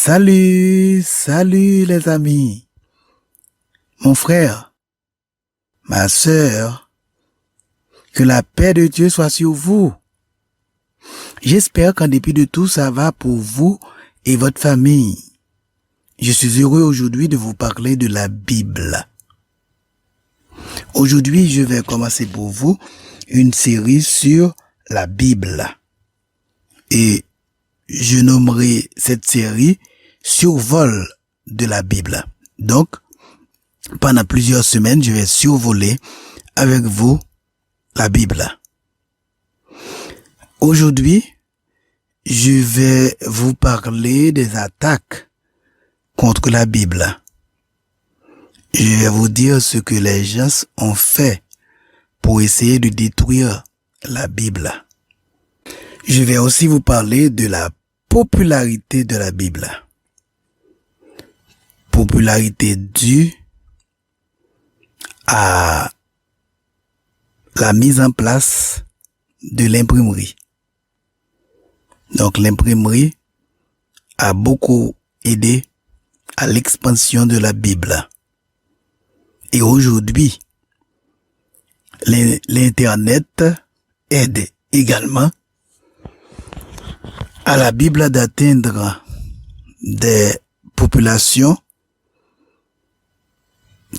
Salut les amis, mon frère, ma sœur, que la paix de Dieu soit sur vous. J'espère qu'en dépit de tout, ça va pour vous et votre famille. Je suis heureux aujourd'hui de vous parler de la Bible. Aujourd'hui, je vais commencer pour vous une série sur la Bible. Et je nommerai cette série Survol de la Bible. Donc, pendant plusieurs semaines, je vais survoler avec vous la Bible. Aujourd'hui, je vais vous parler des attaques contre la Bible. Je vais vous dire ce que les gens ont fait pour essayer de détruire la Bible. Je vais aussi vous parler de la popularité de la Bible. Popularité due à la mise en place de l'imprimerie. Donc l'imprimerie a beaucoup aidé à l'expansion de la Bible. Et aujourd'hui, l'Internet aide également à la Bible d'atteindre des populations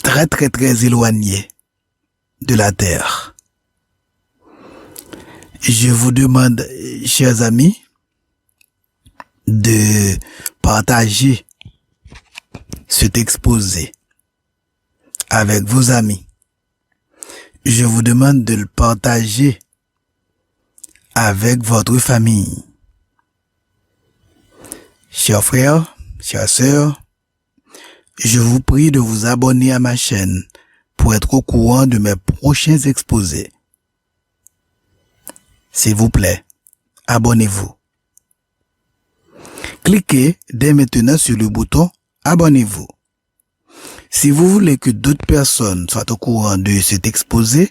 très éloignées de la terre. Je vous demande, chers amis, de partager cet exposé avec vos amis. Je vous demande de le partager avec votre famille. Chers frères, chères sœurs, je vous prie de vous abonner à ma chaîne pour être au courant de mes prochains exposés. S'il vous plaît, abonnez-vous. Cliquez dès maintenant sur le bouton « Abonnez-vous ». Si vous voulez que d'autres personnes soient au courant de cet exposé,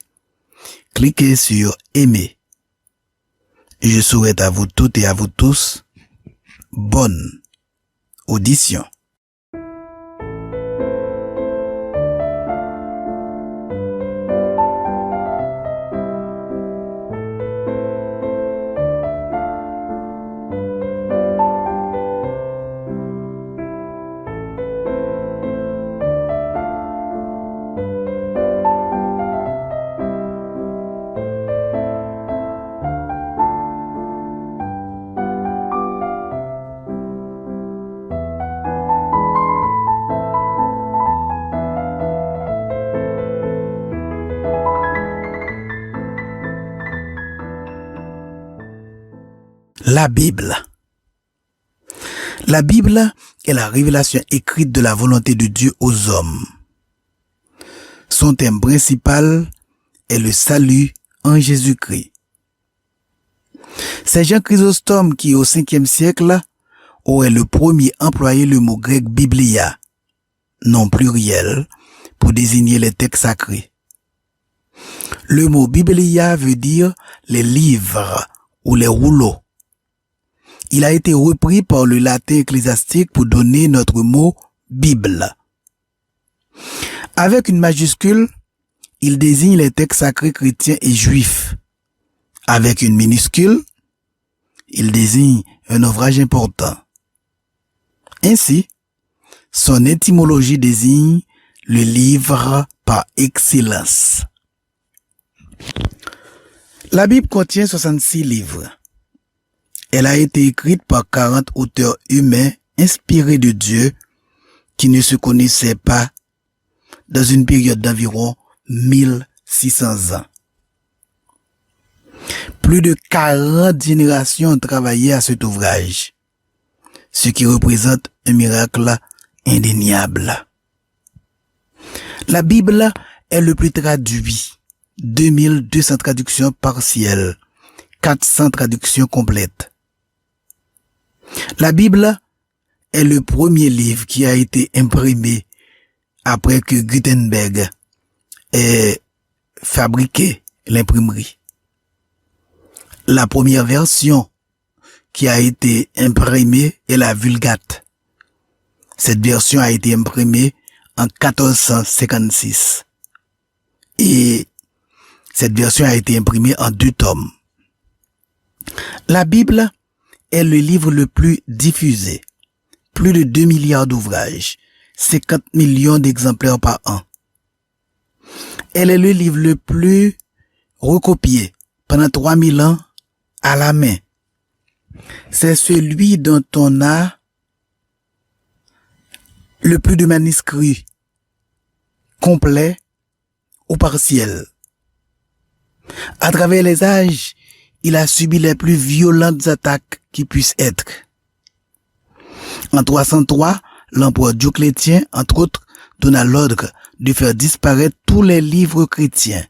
cliquez sur « Aimer ». Je souhaite à vous toutes et à vous tous bonne audition. La Bible. La Bible est la révélation écrite de la volonté de Dieu aux hommes. Son thème principal est le salut en Jésus-Christ. C'est Jean Chrysostome qui, au 5e siècle, aurait le premier employé le mot grec biblia, non pluriel, pour désigner les textes sacrés. Le mot biblia veut dire les livres ou les rouleaux. Il a été repris par le latin ecclésiastique pour donner notre mot Bible. Avec une majuscule, il désigne les textes sacrés chrétiens et juifs. Avec une minuscule, il désigne un ouvrage important. Ainsi, son étymologie désigne le livre par excellence. La Bible contient 66 livres. Elle a été écrite par 40 auteurs humains inspirés de Dieu qui ne se connaissaient pas dans une période d'environ 1600 ans. Plus de 40 générations ont travaillé à cet ouvrage, ce qui représente un miracle indéniable. La Bible est le plus traduit, 2200 traductions partielles, 400 traductions complètes. La Bible est le premier livre qui a été imprimé après que Gutenberg ait fabriqué l'imprimerie. La première version qui a été imprimée est la Vulgate Cette version a été imprimée en 1456. Et cette version a été imprimée en 2 tomes. La Bible est le livre le plus diffusé. Plus de 2 milliards d'ouvrages, 50 millions d'exemplaires par an. Elle est le livre le plus recopié pendant 3000 ans à la main. C'est celui dont on a le plus de manuscrits complets ou partiels. À travers les âges, il a subi les plus violentes attaques qui puissent être. En 303, l'empereur Dioclétien, entre autres, donna l'ordre de faire disparaître tous les livres chrétiens.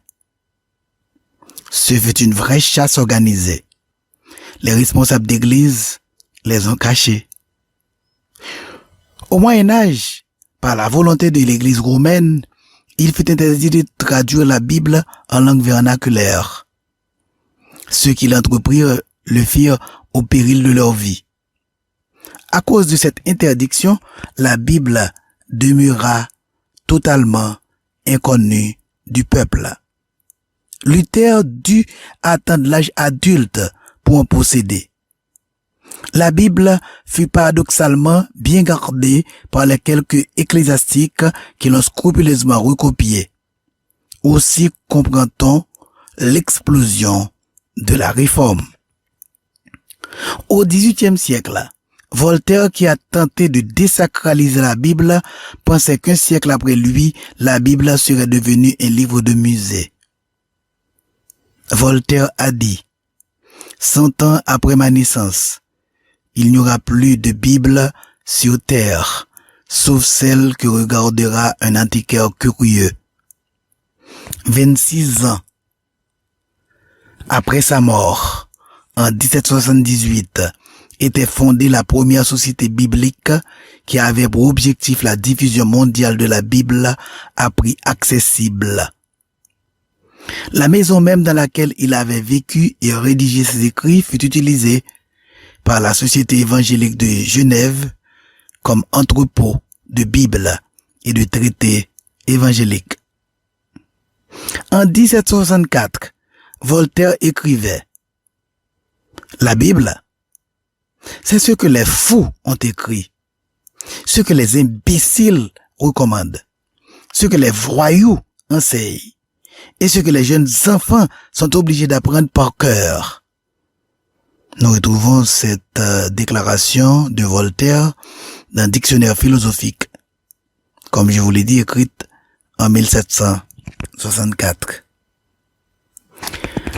Ce fut une vraie chasse organisée. Les responsables d'église les ont cachés. Au Moyen Âge, par la volonté de l'église romaine, il fut interdit de traduire la Bible en langue vernaculaire. Ceux qui l'entreprirent le firent au péril de leur vie. À cause de cette interdiction, la Bible demeura totalement inconnue du peuple. Luther dut attendre l'âge adulte pour en posséder. La Bible fut paradoxalement bien gardée par les quelques ecclésiastiques qui l'ont scrupuleusement recopiée. Aussi comprend-on l'explosion de la réforme. Au XVIIIe siècle, Voltaire, qui a tenté de désacraliser la Bible, pensait qu'un siècle après lui, la Bible serait devenue un livre de musée. Voltaire a dit, 100 ans après ma naissance, il n'y aura plus de Bible sur terre, sauf celle que regardera un antiquaire curieux. 26 ans après sa mort, en 1778, était fondée la première société biblique qui avait pour objectif la diffusion mondiale de la Bible à prix accessible. La maison même dans laquelle il avait vécu et rédigé ses écrits fut utilisée par la Société évangélique de Genève comme entrepôt de Bibles et de traités évangéliques. En 1764, Voltaire écrivait « La Bible, c'est ce que les fous ont écrit, ce que les imbéciles recommandent, ce que les voyous enseignent et ce que les jeunes enfants sont obligés d'apprendre par cœur. » Nous retrouvons cette déclaration de Voltaire dans le dictionnaire philosophique, comme je vous l'ai dit, écrite en 1764.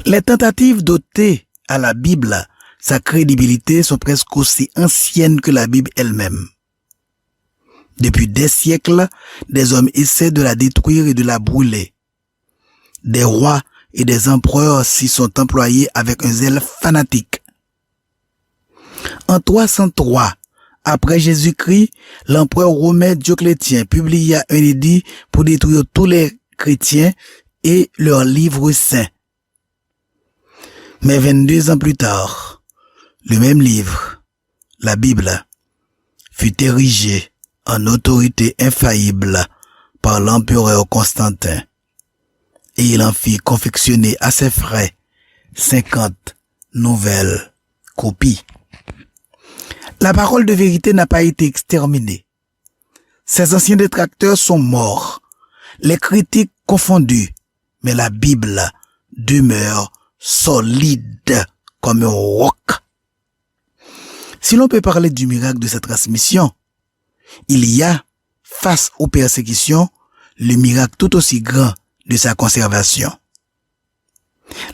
Les tentatives d'ôter à la Bible sa crédibilité sont presque aussi anciennes que la Bible elle-même. Depuis des siècles, des hommes essaient de la détruire et de la brûler. Des rois et des empereurs s'y sont employés avec un zèle fanatique. En 303, après Jésus-Christ, l'empereur romain Dioclétien publia un édit pour détruire tous les chrétiens et leurs livres saints. Mais 22 ans plus tard, le même livre, la Bible, fut érigé en autorité infaillible par l'empereur Constantin, et il en fit confectionner à ses frais 50 nouvelles copies. La parole de vérité n'a pas été exterminée. Ses anciens détracteurs sont morts, les critiques confondus, mais la Bible demeure solide comme un roc. Si l'on peut parler du miracle de sa transmission, il y a, face aux persécutions, le miracle tout aussi grand de sa conservation.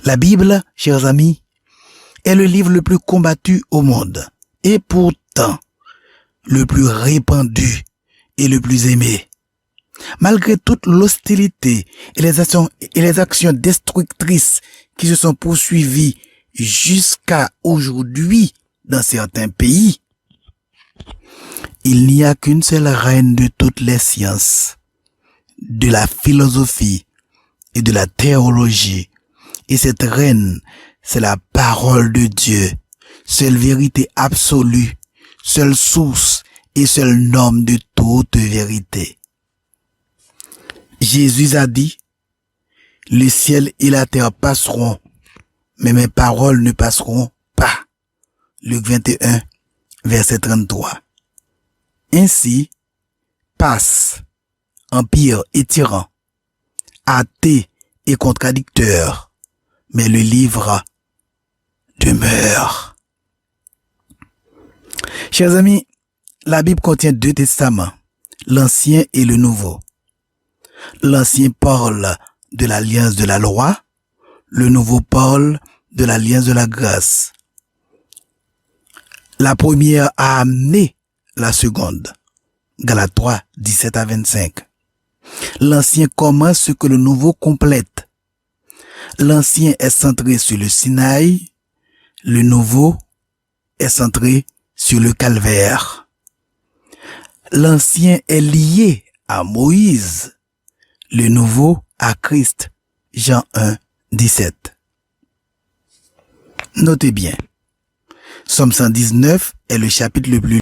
La Bible, chers amis, est le livre le plus combattu au monde, et pourtant le plus répandu et le plus aimé. Malgré toute l'hostilité et les actions destructrices qui se sont poursuivies jusqu'à aujourd'hui dans certains pays, il n'y a qu'une seule reine de toutes les sciences, de la philosophie et de la théologie. Et cette reine, c'est la parole de Dieu, seule vérité absolue, seule source et seule norme de toute vérité. Jésus a dit, le ciel et la terre passeront, mais mes paroles ne passeront pas. Luc 21, verset 33. Ainsi, passe, empire et tyran, athée et contradicteur, mais le livre demeure. Chers amis, la Bible contient 2 testaments, l'Ancien et le Nouveau. L'Ancien parle de l'alliance de la loi, le Nouveau parle de l'alliance de la grâce. La première a amené la seconde. Galates 3, 17 à 25. L'Ancien commence ce que le Nouveau complète. L'Ancien est centré sur le Sinaï, le Nouveau est centré sur le Calvaire. L'Ancien est lié à Moïse, le Nouveau à Christ. Jean 1, 17. Notez bien, Somme 119 est le chapitre le plus